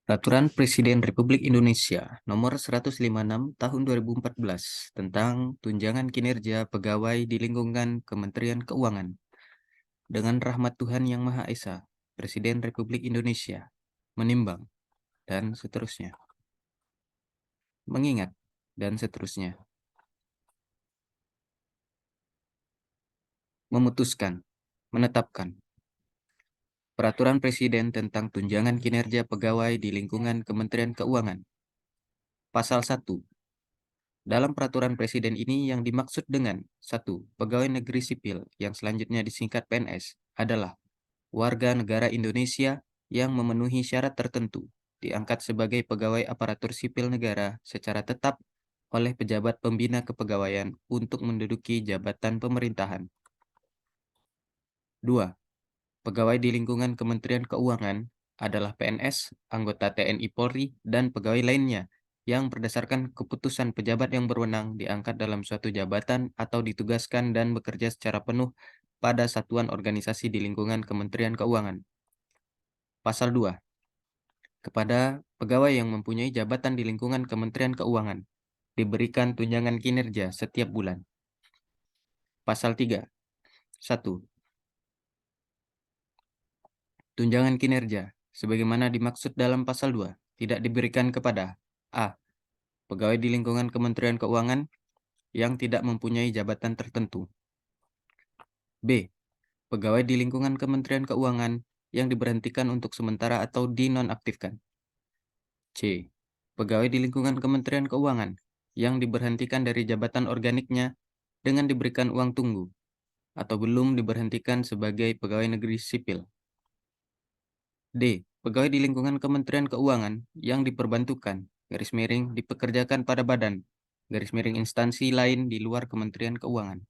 Peraturan Presiden Republik Indonesia Nomor 156 Tahun 2014 tentang tunjangan kinerja pegawai di lingkungan Kementerian Keuangan. Dengan rahmat Tuhan Yang Maha Esa, Presiden Republik Indonesia menimbang dan seterusnya. Mengingat dan seterusnya. Memutuskan, menetapkan. Peraturan Presiden tentang tunjangan kinerja pegawai di lingkungan Kementerian Keuangan. Pasal 1. Dalam peraturan presiden ini yang dimaksud dengan 1. Pegawai negeri sipil yang selanjutnya disingkat PNS adalah warga negara Indonesia yang memenuhi syarat tertentu, diangkat sebagai pegawai aparatur sipil negara secara tetap oleh pejabat pembina kepegawaian untuk menduduki jabatan pemerintahan. 2. Pegawai di lingkungan Kementerian Keuangan adalah PNS, anggota TNI Polri, dan pegawai lainnya yang berdasarkan keputusan pejabat yang berwenang diangkat dalam suatu jabatan atau ditugaskan dan bekerja secara penuh pada satuan organisasi di lingkungan Kementerian Keuangan. Pasal 2. Kepada pegawai yang mempunyai jabatan di lingkungan Kementerian Keuangan, diberikan tunjangan kinerja setiap bulan. Pasal 3. 1. Tunjangan kinerja, sebagaimana dimaksud dalam pasal 2, tidak diberikan kepada A. Pegawai di lingkungan Kementerian Keuangan yang tidak mempunyai jabatan tertentu. B. Pegawai di lingkungan Kementerian Keuangan yang diberhentikan untuk sementara atau dinonaktifkan. C. Pegawai di lingkungan Kementerian Keuangan yang diberhentikan dari jabatan organiknya dengan diberikan uang tunggu atau belum diberhentikan sebagai pegawai negeri sipil. D. Pegawai di lingkungan Kementerian Keuangan yang diperbantukan, garis miring, dipekerjakan pada badan, garis miring instansi lain di luar Kementerian Keuangan.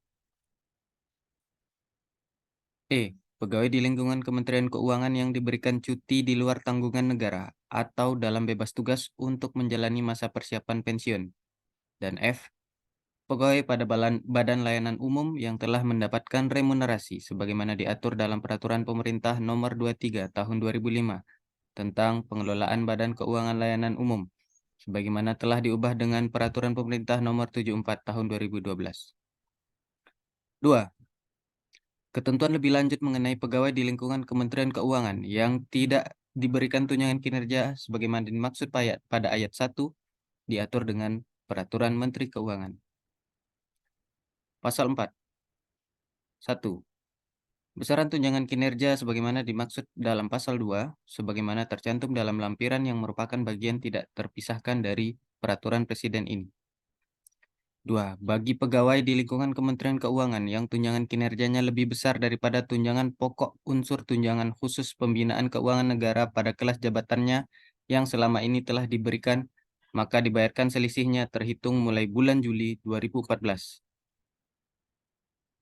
E. Pegawai di lingkungan Kementerian Keuangan yang diberikan cuti di luar tanggungan negara atau dalam bebas tugas untuk menjalani masa persiapan pensiun. Dan F. Pegawai pada Badan Layanan Umum yang telah mendapatkan remunerasi sebagaimana diatur dalam Peraturan Pemerintah Nomor 23 Tahun 2005 tentang pengelolaan Badan Keuangan Layanan Umum, sebagaimana telah diubah dengan Peraturan Pemerintah Nomor 74 Tahun 2012. 2. Ketentuan lebih lanjut mengenai pegawai di lingkungan Kementerian Keuangan yang tidak diberikan tunjangan kinerja sebagaimana dimaksud pada ayat 1 diatur dengan Peraturan Menteri Keuangan. Pasal 4. 1. Besaran tunjangan kinerja sebagaimana dimaksud dalam pasal 2, sebagaimana tercantum dalam lampiran yang merupakan bagian tidak terpisahkan dari peraturan presiden ini. 2. Bagi pegawai di lingkungan Kementerian Keuangan yang tunjangan kinerjanya lebih besar daripada tunjangan pokok unsur tunjangan khusus pembinaan keuangan negara pada kelas jabatannya yang selama ini telah diberikan, maka dibayarkan selisihnya terhitung mulai bulan Juli 2014.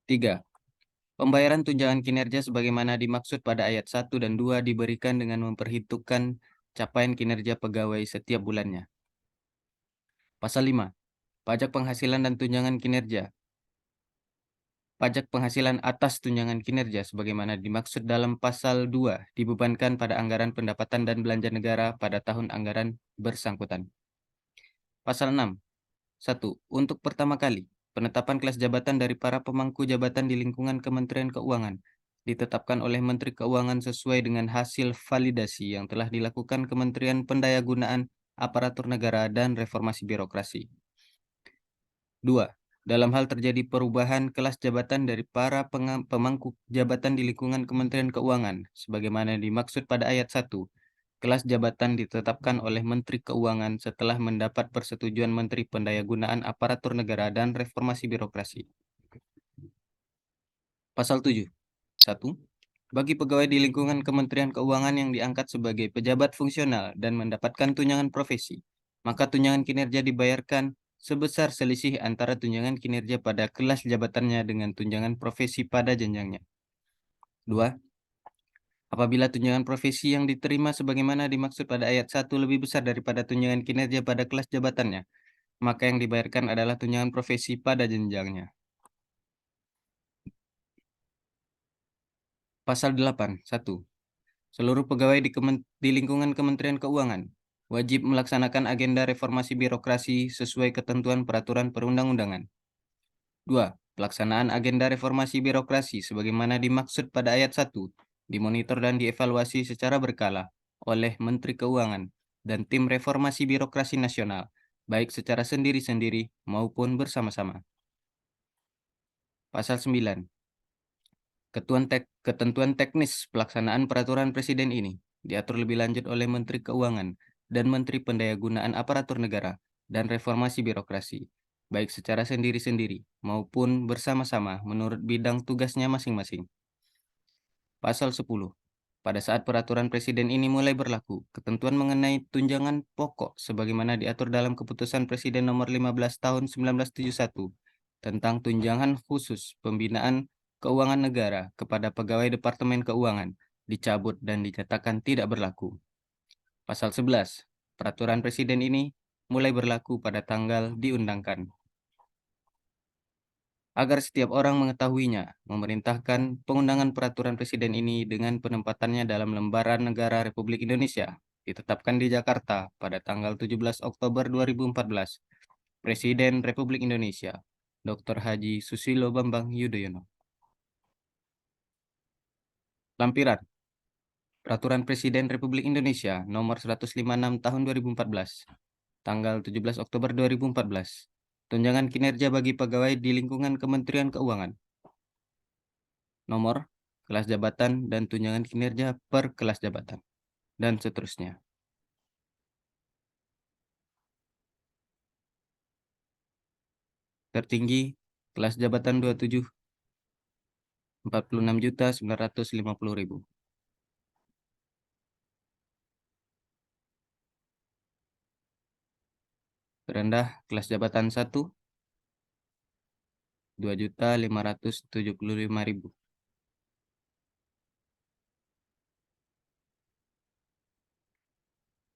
3. Pembayaran tunjangan kinerja sebagaimana dimaksud pada ayat 1 dan 2 diberikan dengan memperhitungkan capaian kinerja pegawai setiap bulannya. Pasal 5. Pajak penghasilan dan tunjangan kinerja. Pajak penghasilan atas tunjangan kinerja sebagaimana dimaksud dalam pasal 2 dibebankan pada anggaran pendapatan dan belanja negara pada tahun anggaran bersangkutan. Pasal 6. 1. Untuk pertama kali, penetapan kelas jabatan dari para pemangku jabatan di lingkungan Kementerian Keuangan ditetapkan oleh Menteri Keuangan sesuai dengan hasil validasi yang telah dilakukan Kementerian Pendayagunaan Aparatur Negara dan Reformasi Birokrasi. 2. Dalam hal terjadi perubahan kelas jabatan dari para pemangku jabatan di lingkungan Kementerian Keuangan, sebagaimana dimaksud pada ayat 1, kelas jabatan ditetapkan oleh Menteri Keuangan setelah mendapat persetujuan Menteri Pendayagunaan Aparatur Negara dan Reformasi Birokrasi. Pasal 7. 1. Bagi pegawai di lingkungan Kementerian Keuangan yang diangkat sebagai pejabat fungsional dan mendapatkan tunjangan profesi, maka tunjangan kinerja dibayarkan sebesar selisih antara tunjangan kinerja pada kelas jabatannya dengan tunjangan profesi pada jenjangnya. 2. Apabila tunjangan profesi yang diterima sebagaimana dimaksud pada ayat 1 lebih besar daripada tunjangan kinerja pada kelas jabatannya, maka yang dibayarkan adalah tunjangan profesi pada jenjangnya. Pasal 8. 1. Seluruh pegawai di lingkungan Kementerian Keuangan wajib melaksanakan agenda reformasi birokrasi sesuai ketentuan peraturan perundang-undangan. 2. Pelaksanaan agenda reformasi birokrasi sebagaimana dimaksud pada ayat 1 dimonitor dan dievaluasi secara berkala oleh Menteri Keuangan dan tim reformasi birokrasi nasional, baik secara sendiri-sendiri maupun bersama-sama. Pasal 9. Ketentuan teknis pelaksanaan peraturan presiden ini diatur lebih lanjut oleh Menteri Keuangan dan Menteri Pendayagunaan Aparatur Negara dan Reformasi Birokrasi, baik secara sendiri-sendiri maupun bersama-sama menurut bidang tugasnya masing-masing. Pasal 10. Pada saat peraturan presiden ini mulai berlaku, ketentuan mengenai tunjangan pokok sebagaimana diatur dalam Keputusan Presiden Nomor 15 Tahun 1971 tentang tunjangan khusus pembinaan keuangan negara kepada pegawai Departemen Keuangan dicabut dan dinyatakan tidak berlaku. Pasal 11. Peraturan presiden ini mulai berlaku pada tanggal diundangkan. Agar setiap orang mengetahuinya, memerintahkan pengundangan peraturan presiden ini dengan penempatannya dalam lembaran negara Republik Indonesia, ditetapkan di Jakarta pada tanggal 17 Oktober 2014. Presiden Republik Indonesia, Dr. Haji Susilo Bambang Yudhoyono. Lampiran Peraturan Presiden Republik Indonesia Nomor 156 Tahun 2014, tanggal 17 Oktober 2014. Tunjangan kinerja bagi pegawai di lingkungan Kementerian Keuangan. Nomor, kelas jabatan, dan tunjangan kinerja per kelas jabatan, dan seterusnya. Tertinggi, kelas jabatan 27, 46.950.000. Terendah, kelas jabatan 1, 2.575.000.